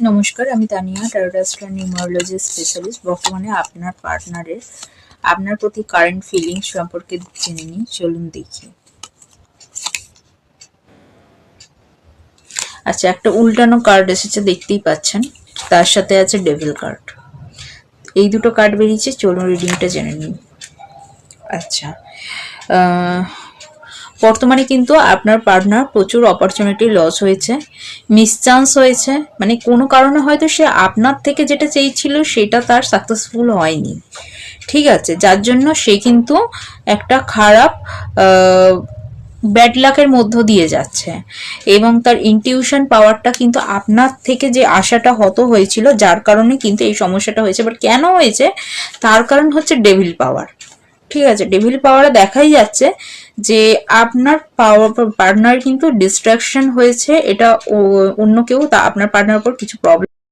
নমস্কার, আমি Tania, tarot astro numerology specialist. বর্তমানে আপনার পার্টনারের আপনার প্রতি কারেন্ট ফিলিংস সম্পর্কে জেনে নিই। চলুন দেখি। আচ্ছা, একটা উল্টানো কার্ড এসেছে, দেখতেই পাচ্ছেন। তার সাথে আছে ডেভিল কার্ড। এই দুটো কার্ড বেরিয়েছে, চলুন রিডিংটা জেনে নিই। আচ্ছা, বর্তমানে কিন্তু আপনার পার্টনার প্রচুর অপরচুনিটি লস হয়েছে, মিসচান্স হয়েছে, মানে কোনো কারণে হয়তো সে আপনার থেকে যেটা চেয়েছিল সেটা তার সাকসেসফুল হয়নি, ঠিক আছে, যার জন্য সে কিন্তু একটা খারাপ ব্যাড লাকের মধ্য দিয়ে যাচ্ছে এবং তার ইনটিউশন পাওয়ারটা কিন্তু আপনার থেকে যে আশাটা হয়েছিল, যার কারণে কিন্তু এই সমস্যাটা হয়েছে। বাট কেন হয়েছে তার কারণ হচ্ছে ডেভিল পাওয়ার, ঠিক আছে। ডেভিল পাওয়ারে দেখাই যাচ্ছে যে আপনার পার্টনার কিন্তু ডিস্ট্রাকশন হয়েছে, এটা অন্য কেউ তা আপনার পার্টনার উপর কিছু প্রবলেম